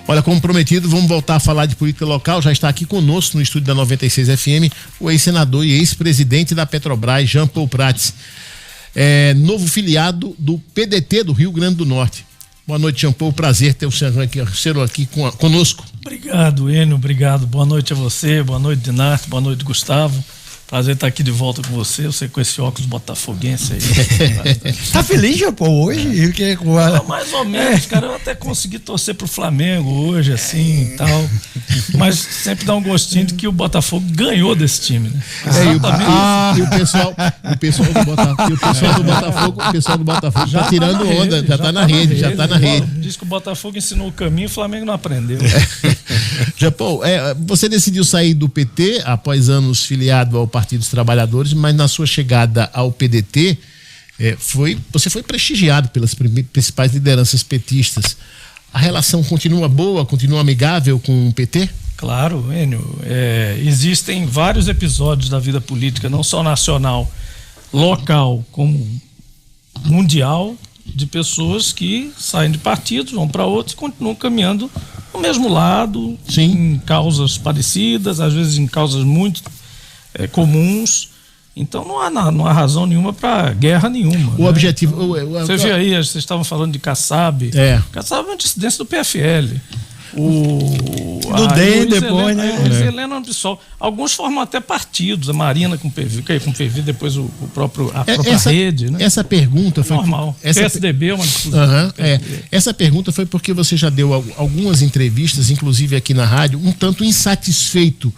Olha, como prometido, vamos voltar a falar de política local. Já está aqui conosco no estúdio da 96 FM o ex-senador e ex-presidente da Petrobras, Jean Paul Prats, novo filiado do PDT do Rio Grande do Norte. Boa noite, Jean Paul. Prazer ter o senhor aqui conosco. Obrigado, Enio. Obrigado. Boa noite a você. Boa noite, Dinarte. Boa noite, Gustavo. Prazer estar aqui de volta com você com esse óculos botafoguense aí. Tá feliz, Jean Paul, hoje? Mais ou menos, cara. Eu até consegui torcer pro Flamengo hoje, assim e tal. Mas sempre dá um gostinho de que o Botafogo ganhou desse time, né? E o pessoal do Botafogo já tá tirando onda, já tá na rede. Diz que o Botafogo ensinou o caminho, o Flamengo não aprendeu. Jean Paul, você decidiu sair do PT após anos filiado ao Partido dos Trabalhadores, mas na sua chegada ao PDT, você foi prestigiado pelas principais lideranças petistas. A relação continua boa, continua amigável com o PT? Claro, Enio. Existem vários episódios da vida política, não só nacional, local, como mundial, de pessoas que saem de partidos, vão para outros e continuam caminhando no mesmo lado, em causas parecidas, às vezes em causas muito comuns. Então não há razão nenhuma para guerra nenhuma. O objetivo. Você viu aí, vocês estavam falando de Kassab. Kassab é uma dissidência do PFL. Do DEM depois, né? Helena do PSOL. Alguns formam até partidos, a Marina com PV, depois a própria rede, né? Essa pergunta foi normal. PSDB é uma discussão. Essa pergunta foi porque você já deu algumas entrevistas, inclusive aqui na rádio, um tanto insatisfeito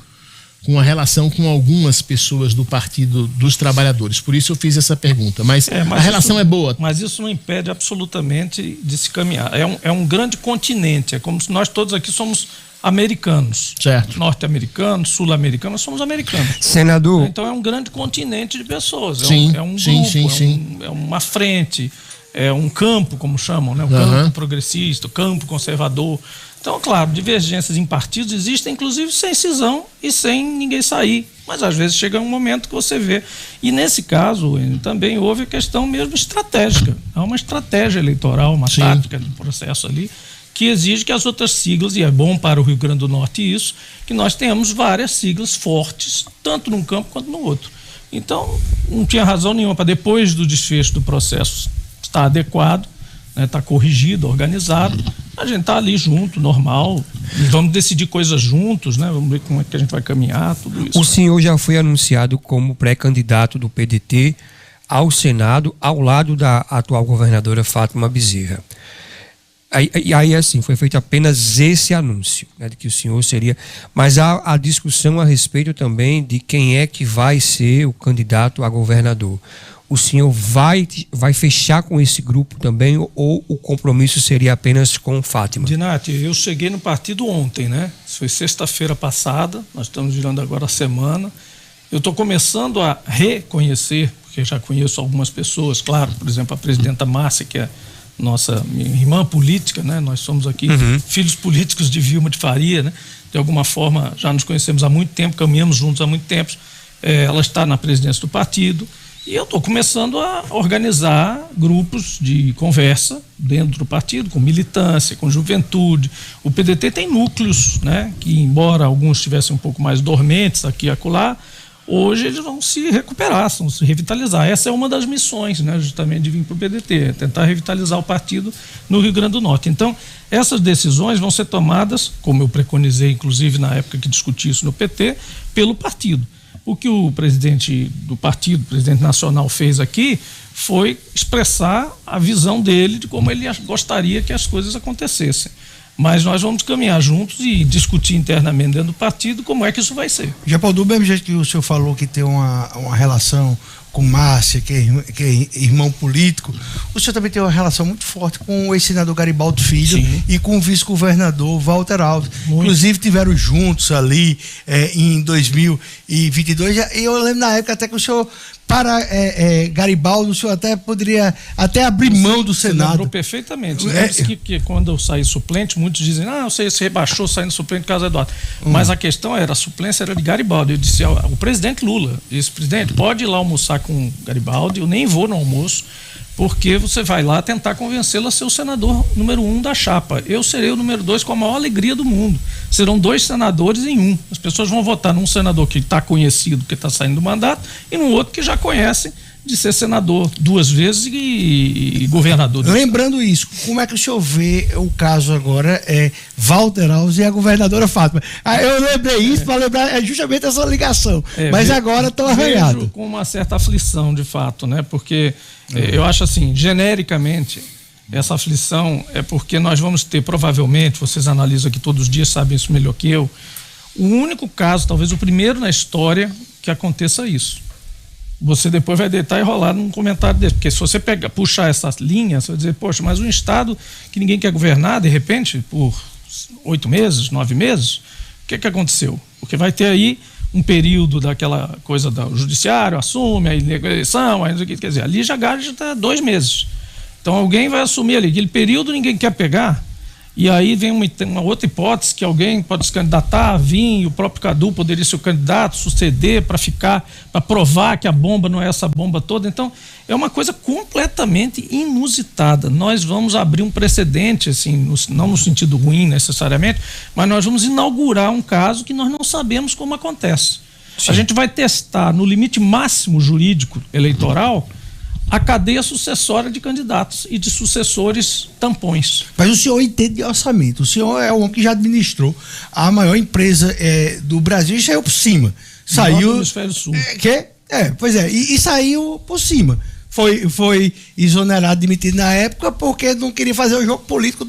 com a relação com algumas pessoas do Partido dos Trabalhadores. Por isso eu fiz essa pergunta. Mas a relação é boa. Mas isso não impede absolutamente de se caminhar. É um grande continente. É como se nós todos aqui somos americanos. Certo. Norte-americanos, sul-americanos, nós somos americanos. Senador. Então é um grande continente de pessoas. É um grupo, é uma frente, é um campo, como chamam, né? O campo progressista, o campo conservador. Então, claro, divergências em partidos existem, inclusive sem cisão e sem ninguém sair. Mas às vezes chega um momento que você vê. E nesse caso, também houve a questão mesmo estratégica. Há uma estratégia eleitoral, uma tática de processo ali, que exige que as outras siglas, e é bom para o Rio Grande do Norte isso, que nós tenhamos várias siglas fortes, tanto num campo quanto no outro. Então, não tinha razão nenhuma para, depois do desfecho do processo estar adequado, está corrigido, organizado, a gente está ali junto, normal, e vamos decidir coisas juntos, né? Vamos ver como é que a gente vai caminhar, tudo isso. O senhor já foi anunciado como pré-candidato do PDT ao Senado, ao lado da atual governadora Fátima Bezerra. Aí assim, foi feito apenas esse anúncio, né, de que o senhor seria... Mas há a discussão a respeito também de quem é que vai ser o candidato a governador. O senhor vai fechar com esse grupo também, ou o compromisso seria apenas com Fátima? Dinarte, eu cheguei no partido ontem, né? Isso foi sexta-feira passada, nós estamos virando agora a semana. Eu estou começando a reconhecer, porque já conheço algumas pessoas, claro, por exemplo, a presidenta Márcia, que é minha irmã política, né? Nós somos aqui filhos políticos de Vilma de Faria, né? De alguma forma já nos conhecemos há muito tempo, caminhamos juntos há muito tempo. Ela está na presidência do partido. E eu estou começando a organizar grupos de conversa dentro do partido, com militância, com juventude. O PDT tem núcleos, né, que embora alguns estivessem um pouco mais dormentes aqui e acolá, hoje eles vão se recuperar, vão se revitalizar. Essa é uma das missões, né, justamente de vir para o PDT, tentar revitalizar o partido no Rio Grande do Norte. Então, essas decisões vão ser tomadas, como eu preconizei, inclusive na época que discuti isso no PT, pelo partido. O que o presidente do partido, o presidente nacional, fez aqui foi expressar a visão dele de como ele gostaria que as coisas acontecessem. Mas nós vamos caminhar juntos e discutir internamente dentro do partido como é que isso vai ser. Já do mesmo jeito que o senhor falou que tem uma relação com Márcia, que é irmão político, o senhor também tem uma relação muito forte com o ex-senador Garibaldo Filho e com o vice-governador Walter Alves. Inclusive tiveram juntos ali em 2022, e eu lembro na época até que o senhor, para Garibaldo, o senhor até poderia abrir mão do Senado. Você lembrou perfeitamente. Que quando eu saí suplente, muitos dizem, você se rebaixou saindo suplente por causa do Eduardo. Mas a questão a suplência era de Garibaldo. Eu disse ao presidente Lula, disse, presidente, pode ir lá almoçar com Garibaldo, eu nem vou no almoço, porque você vai lá tentar convencê-lo a ser o senador número 1 da chapa. Eu serei o número 2 com a maior alegria do mundo. Serão 2 senadores em um. As pessoas vão votar num senador que está conhecido, que está saindo do mandato, e num outro que já conhecem de ser senador 2 vezes e governador. Lembrando isso, como é que o senhor vê o caso agora Walter Alves e a governadora Fátima? Eu lembrei isso para lembrar justamente essa ligação, mas agora estão arranhados. Vejo com uma certa aflição, de fato, né? Porque eu acho assim, genericamente, essa aflição é porque nós vamos ter, provavelmente, vocês analisam aqui todos os dias, sabem isso melhor que eu, o único caso, talvez o primeiro na história, que aconteça isso. Você depois vai deitar e rolar num comentário desse, porque se você puxar essa linha, você vai dizer, poxa, mas um estado que ninguém quer governar, de repente, por 8 meses, 9 meses, o que aconteceu? Porque vai ter aí um período daquela coisa do judiciário, assume, aí eleição, aí, quer dizer, ali já está 2 meses. Então alguém vai assumir ali, aquele período ninguém quer pegar, e aí vem uma outra hipótese que alguém pode se candidatar, vir, o próprio Cadu poderia ser o candidato, suceder para provar que a bomba não é essa bomba toda. Então, é uma coisa completamente inusitada. Nós vamos abrir um precedente, assim, não no sentido ruim necessariamente, mas nós vamos inaugurar um caso que nós não sabemos como acontece. Sim. A gente vai testar no limite máximo jurídico eleitoral a cadeia sucessória de candidatos e de sucessores tampões. Mas o senhor entende de orçamento, o senhor é o homem que já administrou a maior empresa do Brasil e saiu por cima. Saiu. Do Hemisfério Sul. E saiu por cima. Foi exonerado, demitido na época, porque não queria fazer o jogo político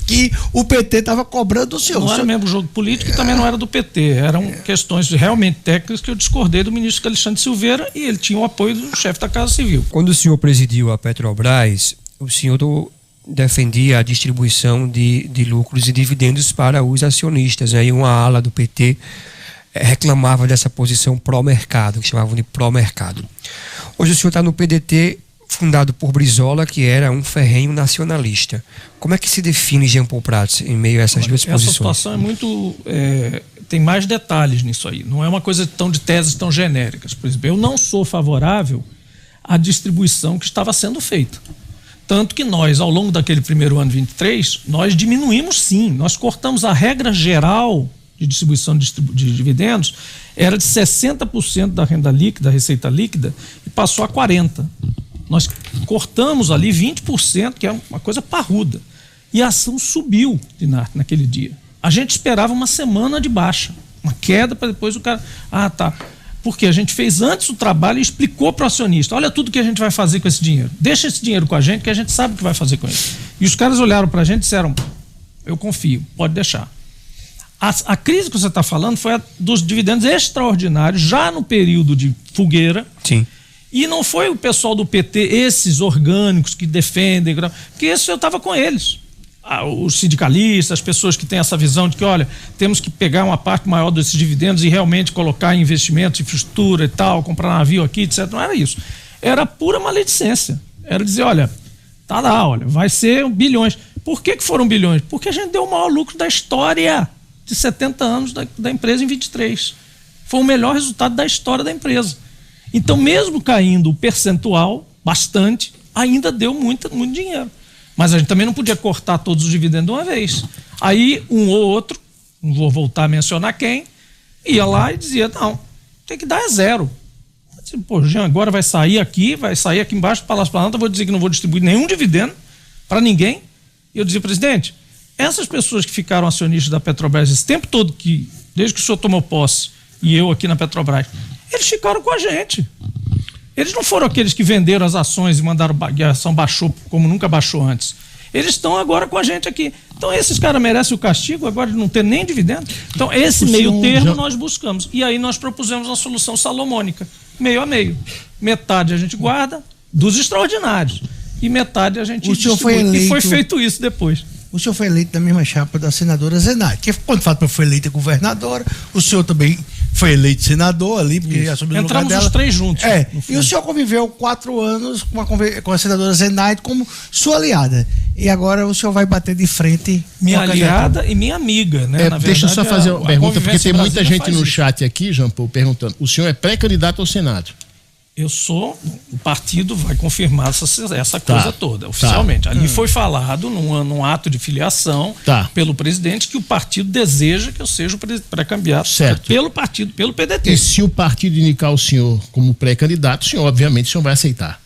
que o PT estava cobrando do senhor. Não era mesmo jogo político e também não era do PT. Eram questões realmente técnicas que eu discordei do ministro Alexandre Silveira e ele tinha o apoio do chefe da Casa Civil. Quando o senhor presidiu a Petrobras, o senhor defendia a distribuição de lucros e dividendos para os acionistas. Aí uma ala do PT reclamava dessa posição pró-mercado, que chamavam de pró-mercado. Hoje o senhor está no PDT, fundado por Brizola, que era um ferrenho nacionalista. Como é que se define Jean Paul Prats em meio a essas duas posições? Essa situação é muito... tem mais detalhes nisso aí. Não é uma coisa de teses tão genéricas. Por exemplo, eu não sou favorável à distribuição que estava sendo feita. Tanto que nós, ao longo daquele primeiro ano 23, nós diminuímos sim. Nós cortamos a regra geral de distribuição de dividendos, era de 60% da renda líquida, da receita líquida, e passou a 40%. Nós cortamos ali 20%, que é uma coisa parruda. E a ação subiu, Dinarte, naquele dia. A gente esperava uma semana de baixa, uma queda para depois o cara... Porque a gente fez antes o trabalho e explicou para o acionista, olha tudo que a gente vai fazer com esse dinheiro. Deixa esse dinheiro com a gente, que a gente sabe o que vai fazer com ele. E os caras olharam para a gente e disseram, eu confio, pode deixar. A crise que você está falando foi a dos dividendos extraordinários, já no período de fogueira. Sim. E não foi o pessoal do PT, esses orgânicos que defendem, porque esse eu estava com eles. Os sindicalistas, as pessoas que têm essa visão de que, olha, temos que pegar uma parte maior desses dividendos e realmente colocar em investimentos, infraestrutura e tal, comprar navio aqui, etc. Não era isso. Era pura maledicência. Era dizer, olha, tá lá, olha, vai ser bilhões. Por que foram bilhões? Porque a gente deu o maior lucro da história de 70 anos da empresa em 23. Foi o melhor resultado da história da empresa. Então, mesmo caindo o percentual, bastante, ainda deu muito dinheiro. Mas a gente também não podia cortar todos os dividendos de uma vez. Aí, um ou outro, não vou voltar a mencionar quem, ia lá e dizia, não, tem que dar zero. Pô, Jean, agora vai sair aqui embaixo do Palácio Planalto, eu vou dizer que não vou distribuir nenhum dividendo para ninguém. E eu dizia, presidente, essas pessoas que ficaram acionistas da Petrobras esse tempo todo, desde que o senhor tomou posse, e eu aqui na Petrobras, eles ficaram com a gente. Eles não foram aqueles que venderam as ações e mandaram que a ação baixou como nunca baixou antes. Eles estão agora com a gente aqui. Então esses caras merecem o castigo agora de não ter nem dividendo. Então esse meio termo nós buscamos. E aí nós propusemos uma solução salomônica, meio a meio. Metade a gente guarda dos extraordinários e metade a gente distribui. E foi feito isso depois. O senhor foi eleito na mesma chapa da senadora Zenaide, que quando Fátima foi eleita governadora, o senhor também foi eleito senador ali, porque assumiu o lugar dela. Entramos os três juntos. E o senhor conviveu 4 anos com a senadora Zenaide como sua aliada. E agora o senhor vai bater de frente. Minha aliada e minha amiga, né? Na verdade, deixa eu só fazer uma pergunta, porque tem muita gente no chat aqui, Jean Paul, perguntando. O senhor é pré-candidato ao Senado? O partido vai confirmar essa coisa toda, oficialmente. Ali foi falado num ato de filiação pelo presidente que o partido deseja que eu seja o pré-candidato pelo partido, pelo PDT. E se o partido indicar o senhor como pré-candidato, o senhor, obviamente, o senhor vai aceitar?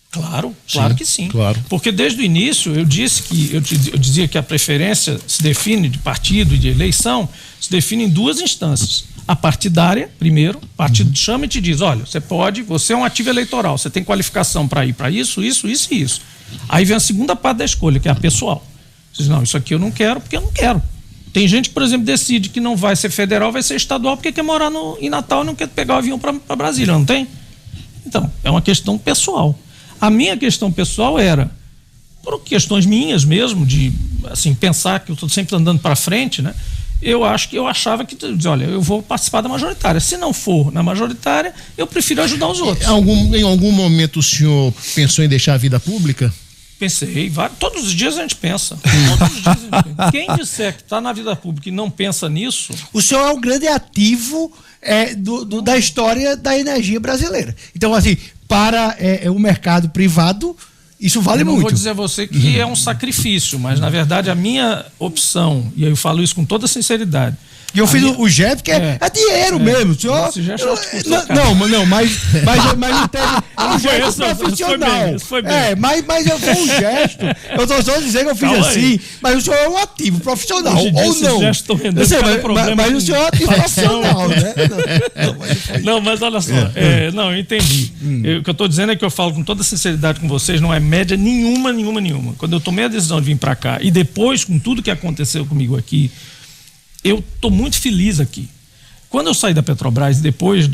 Claro que sim. Claro. Porque desde o início eu dizia que a preferência se define de partido e de eleição, se define em duas instâncias. A partidária, primeiro, o partido chama e te diz, olha, você é um ativo eleitoral, você tem qualificação para ir para isso, isso, isso e isso. Aí vem a segunda parte da escolha, que é a pessoal. Você diz, não, isso aqui eu não quero porque eu não quero. Tem gente que, por exemplo, decide que não vai ser federal, vai ser estadual porque quer morar em Natal e não quer pegar o avião para Brasília, não tem? Então, é uma questão pessoal. A minha questão pessoal era, por questões minhas mesmo, de assim, pensar que eu estou sempre andando para frente, né? Eu achava que, olha, eu vou participar da majoritária. Se não for na majoritária, eu prefiro ajudar os outros. Em algum momento o senhor pensou em deixar a vida pública? Pensei, todos os dias a gente pensa. Quem disser que está na vida pública e não pensa nisso... O senhor é um grande ativo da história da energia brasileira. Então, assim, para o mercado privado... Isso vale muito. Eu não vou dizer a você que é um sacrifício, mas na verdade a minha opção, e eu falo isso com toda sinceridade. E eu fiz o gesto que é dinheiro mesmo. Senhor, esse gesto mas não teve um gesto profissional. Foi bem. Mas eu fiz um gesto. Eu estou só dizendo que eu fiz assim, mas o senhor é um ativo profissional. Ou não. Eu sei, mas o senhor é um ativo profissional, né? Não, mas olha só. Eu entendi. O que eu estou dizendo é que eu falo com toda sinceridade com vocês, não é média nenhuma. Quando eu tomei a decisão de vir para cá e depois, com tudo que aconteceu comigo aqui, eu estou muito feliz aqui. Quando eu saí da Petrobras, depois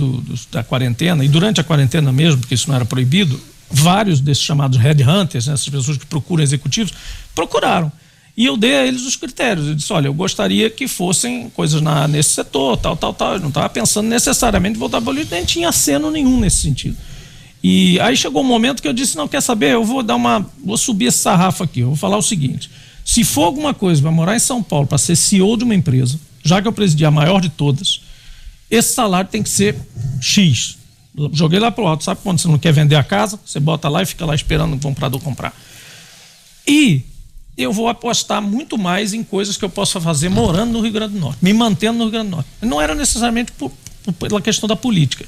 da quarentena, e durante a quarentena mesmo, porque isso não era proibido, vários desses chamados headhunters, né, essas pessoas que procuram executivos, procuraram. E eu dei a eles os critérios. Eu disse, olha, eu gostaria que fossem coisas nesse setor, tal. Eu não estava pensando necessariamente em voltar para a política, nem tinha aceno nenhum nesse sentido. E aí chegou um momento que eu disse, não, quer saber, eu vou subir esse sarrafo aqui, eu vou falar o seguinte... Se for alguma coisa para morar em São Paulo, para ser CEO de uma empresa, já que eu presidi a maior de todas, esse salário tem que ser X. Joguei lá pro alto, sabe quando você não quer vender a casa? Você bota lá e fica lá esperando o comprador comprar. E eu vou apostar muito mais em coisas que eu possa fazer morando no Rio Grande do Norte, me mantendo no Rio Grande do Norte. Não era necessariamente pela questão da política.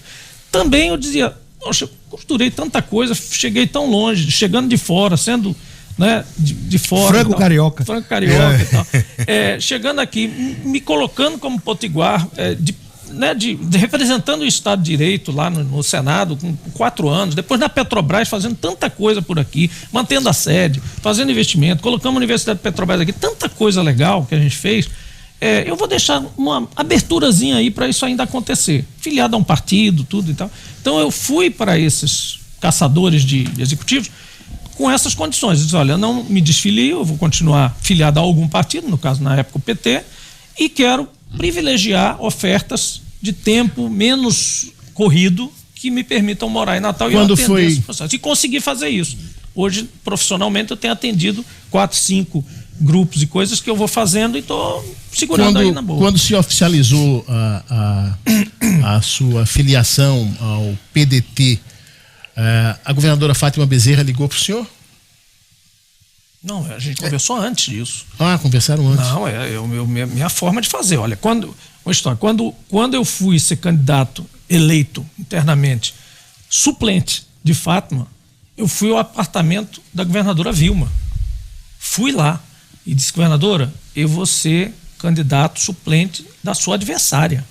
Também eu dizia, poxa, eu costurei tanta coisa, cheguei tão longe, chegando de fora, sendo... Né, de fora. Franco carioca e tal. Chegando aqui, me colocando como potiguar, representando o Estado de Direito lá no Senado com 4 anos, depois na Petrobras fazendo tanta coisa por aqui, mantendo a sede, fazendo investimento, colocamos a Universidade de Petrobras aqui, tanta coisa legal que a gente fez. Eu vou deixar uma aberturazinha aí para isso ainda acontecer, filiado a um partido, tudo e tal. Então eu fui para esses caçadores de executivos com essas condições. Diz, olha, eu não me desfilio, eu vou continuar filiado a algum partido, no caso, na época, o PT, e quero privilegiar ofertas de tempo menos corrido que me permitam morar em Natal e eu atender esse processo. E consegui fazer isso. Hoje, profissionalmente, eu tenho atendido 4, 5 grupos e coisas que eu vou fazendo e estou segurando aí na boa. Quando se oficializou a sua filiação ao PDT, a governadora Fátima Bezerra ligou para o senhor? Não, a gente conversou antes disso. Conversaram antes. Não, minha forma de fazer. Olha, quando eu fui ser candidato eleito internamente, suplente de Fátima, eu fui ao apartamento da governadora Vilma. Fui lá e disse, governadora, eu vou ser candidato suplente da sua adversária.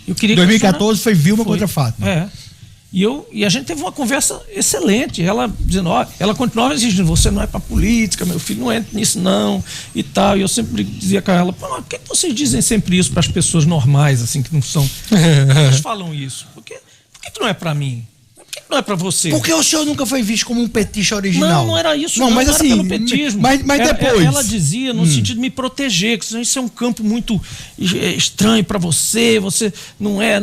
Eu queria 2014 foi Vilma contra Fátima. E a gente teve uma conversa excelente. Ela dizendo, ela continuava exigindo, você não é para política, meu filho, não entra nisso não, e tal. E eu sempre dizia com ela, por que vocês dizem sempre isso para as pessoas normais, assim, que não são. Eles falam isso. Por que não é para mim? Por que não é para você? Porque o senhor nunca foi visto como um petista original. Não era isso. Mas não assim, era pelo petismo. Mas depois. Ela dizia no sentido de me proteger, que isso é um campo muito estranho para você não é.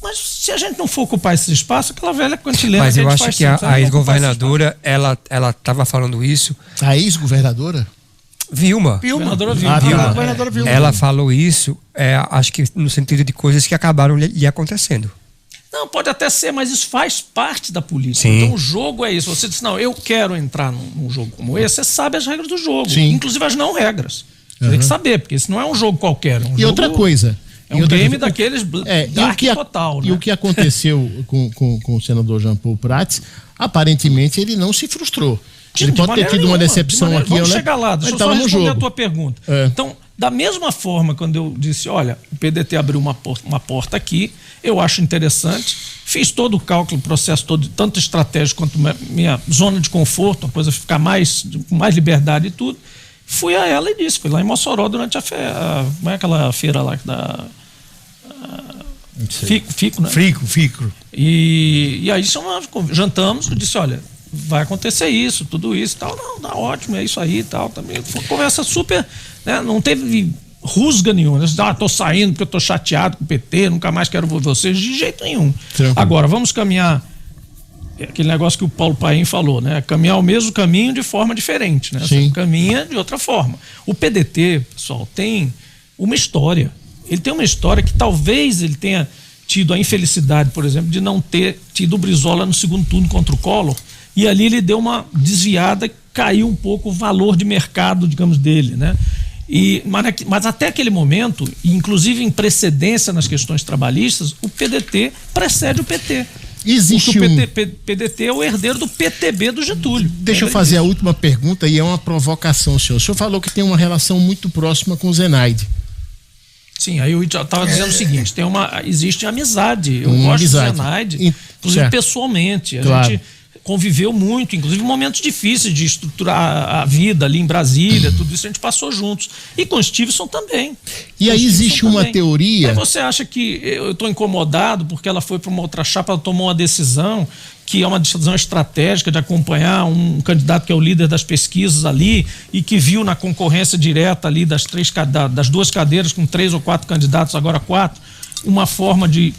Mas se a gente não for ocupar esse espaço, aquela velha cantilena. Mas eu acho que a ex-governadora, ela estava falando isso. A ex-governadora? Vilma. Governadora Vilma. Ela falou isso, acho que no sentido de coisas que acabaram lhe acontecendo. Não, pode até ser, mas isso faz parte da política. Sim. Então o jogo é isso. Você diz, não, eu quero entrar num jogo como esse, você sabe as regras do jogo. Sim. Inclusive as não regras. Você tem que saber, porque isso não é um jogo qualquer. E outra coisa... É um game daqueles dark total, né? E o que aconteceu com o senador Jean Paul Prats, aparentemente ele não se frustrou. Ele pode ter tido uma decepção aqui. Vamos chegar lá, deixa eu só responder a tua pergunta. Então, da mesma forma, quando eu disse, olha, o PDT abriu uma porta aqui, eu acho interessante, fiz todo o cálculo, o processo todo, tanto estratégico quanto minha zona de conforto, a coisa ficar com mais liberdade e tudo, fui a ela e disse, fui lá em Mossoró durante como é aquela feira lá da... Fico, né? Fico. E aí jantamos, eu disse, olha, vai acontecer isso, tudo isso e tal. Não, tá ótimo, é isso aí e tal. Também foi uma conversa super, né? Não teve rusga nenhuma. Tô saindo porque eu tô chateado com o PT, nunca mais quero ver vocês, de jeito nenhum. Sim. Agora, vamos caminhar, aquele negócio que o Paulo Paim falou, né? Caminhar o mesmo caminho de forma diferente, né? Você caminha de outra forma. O PDT, pessoal, tem uma história. Ele tem uma história que talvez ele tenha tido a infelicidade, por exemplo, de não ter tido o Brizola no segundo turno contra o Collor, e ali ele deu uma desviada, caiu um pouco o valor de mercado, digamos, dele, né? Mas até aquele momento, inclusive em precedência nas questões trabalhistas, o PDT precede o PT. Existe o PDT é o herdeiro do PTB do Getúlio. Deixa eu fazer a última pergunta, e é uma provocação, senhor. O senhor falou que tem uma relação muito próxima com o Zenaide. Sim, aí eu estava dizendo o seguinte, existe amizade, eu gosto do Zenaide, inclusive pessoalmente, a gente conviveu muito, inclusive momentos difíceis de estruturar a vida ali em Brasília, tudo isso a gente passou juntos, e com o Stevenson também. E aí existe uma teoria... Aí você acha que eu estou incomodado porque ela foi para uma outra chapa, ela tomou uma decisão que é uma decisão estratégica de acompanhar um candidato que é o líder das pesquisas ali e que viu na concorrência direta ali das duas cadeiras com 3 ou 4 candidatos, agora 4, uma forma de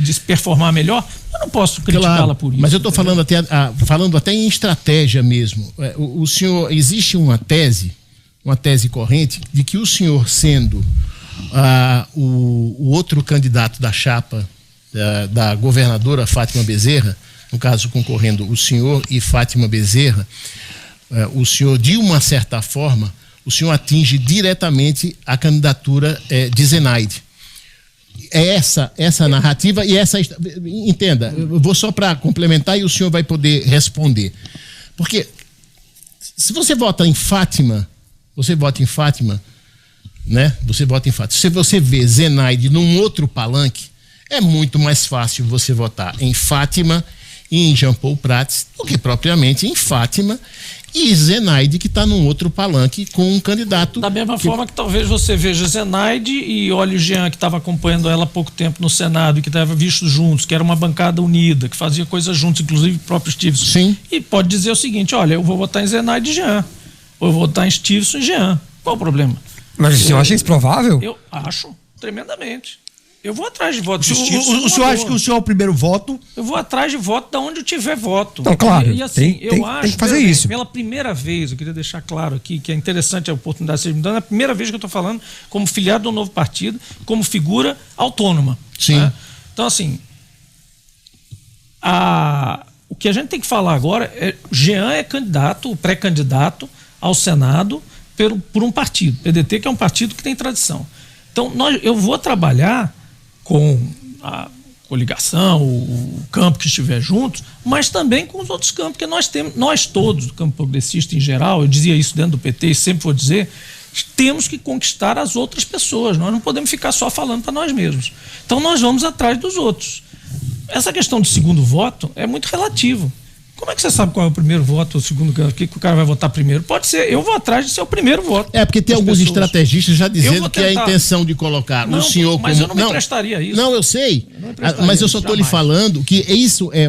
se performar melhor. Eu não posso criticá-la por isso. Mas eu estou falando até em estratégia mesmo. O senhor, existe uma tese corrente de que o senhor sendo o outro candidato da chapa da governadora Fátima Bezerra, no caso concorrendo o senhor e Fátima Bezerra, o senhor, de uma certa forma, o senhor atinge diretamente a candidatura de Zenaide. É essa narrativa e essa... Entenda, eu vou só para complementar e o senhor vai poder responder. Porque se você vota em Fátima, né? Você vota em Fátima. Se você vê Zenaide num outro palanque, é muito mais fácil você votar em Fátima e em Jean Paul Prats do que propriamente em Fátima e Zenaide, que está num outro palanque com um candidato... Da mesma forma que talvez você veja Zenaide e olhe o Jean, que estava acompanhando ela há pouco tempo no Senado e que estava visto juntos, que era uma bancada unida, que fazia coisas juntos, inclusive o próprio Stevenson. Sim. E pode dizer o seguinte, olha, eu vou votar em Zenaide e Jean, ou eu vou votar em Stevenson e Jean. Qual o problema? Mas o senhor acha isso provável? Eu acho, tremendamente. Eu vou atrás de votos distintos. O senhor acha que o senhor é o primeiro voto? Eu vou atrás de voto de onde eu tiver voto. Então, claro, e assim, eu acho, tem que fazer isso. Pela primeira vez, eu queria deixar claro aqui que é interessante a oportunidade que vocês me dão, é a primeira vez que eu estou falando como filiado do novo partido, como figura autônoma. Sim. Né? Então, assim, o que a gente tem que falar agora é Jean é candidato, pré-candidato ao Senado por um partido, PDT, que é um partido que tem tradição. Então, eu vou trabalhar com a coligação, o campo que estiver juntos, mas também com os outros campos, porque nós todos, do campo progressista em geral, eu dizia isso dentro do PT e sempre vou dizer, temos que conquistar as outras pessoas, nós não podemos ficar só falando para nós mesmos. Então nós vamos atrás dos outros. Essa questão do segundo voto é muito relativo. Como é que você sabe qual é o primeiro voto, o segundo, o que o cara vai votar primeiro? Pode ser, eu vou atrás de ser o primeiro voto. É, porque tem alguns estrategistas já dizendo que é a intenção de colocar o senhor como... Mas eu não me prestaria a isso. Não, eu sei, mas eu só estou lhe falando que isso é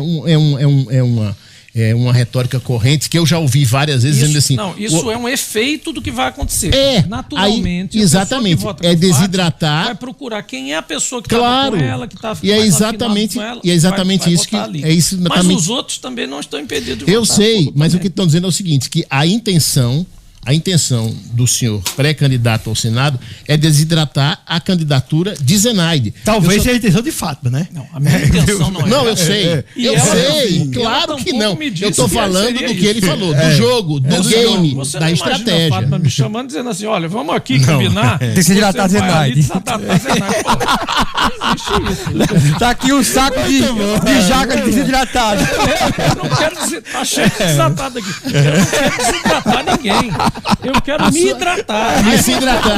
uma retórica corrente que eu já ouvi várias vezes dizendo assim... Não, isso é um efeito do que vai acontecer. Naturalmente. Aí, exatamente, é desidratar... Vai procurar quem é a pessoa que estava com ela, que está e é exatamente, com ela, isso que... Mas os outros também não estão impedidos de votar. Eu sei, mas o que estão dizendo é o seguinte, que a intenção a intenção do senhor pré-candidato ao Senado é desidratar a candidatura de Zenaide. Talvez seja a intenção de Fátima, né? Não, a minha intenção não é. Não, eu sei. Eu sei, claro que não. Eu tô falando do que ele falou, do jogo, do game, da estratégia. A Fátima me chamando, dizendo assim, olha, vamos aqui combinar. Desidratar Zenaide. Não existe isso. Tá aqui um saco de jaca desidratado. Eu não quero desidratar, tá cheio de desidratado aqui. Eu não quero desidratar ninguém. Eu quero me hidratar. E se hidratar.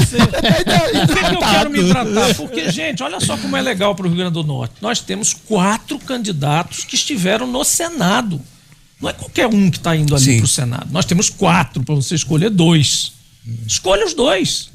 Por que eu quero me hidratar? Porque, gente, olha só como é legal para o Rio Grande do Norte. Nós temos 4 candidatos que estiveram no Senado. Não é qualquer um que está indo ali para o Senado. Nós temos 4 para você escolher 2. Escolha os 2.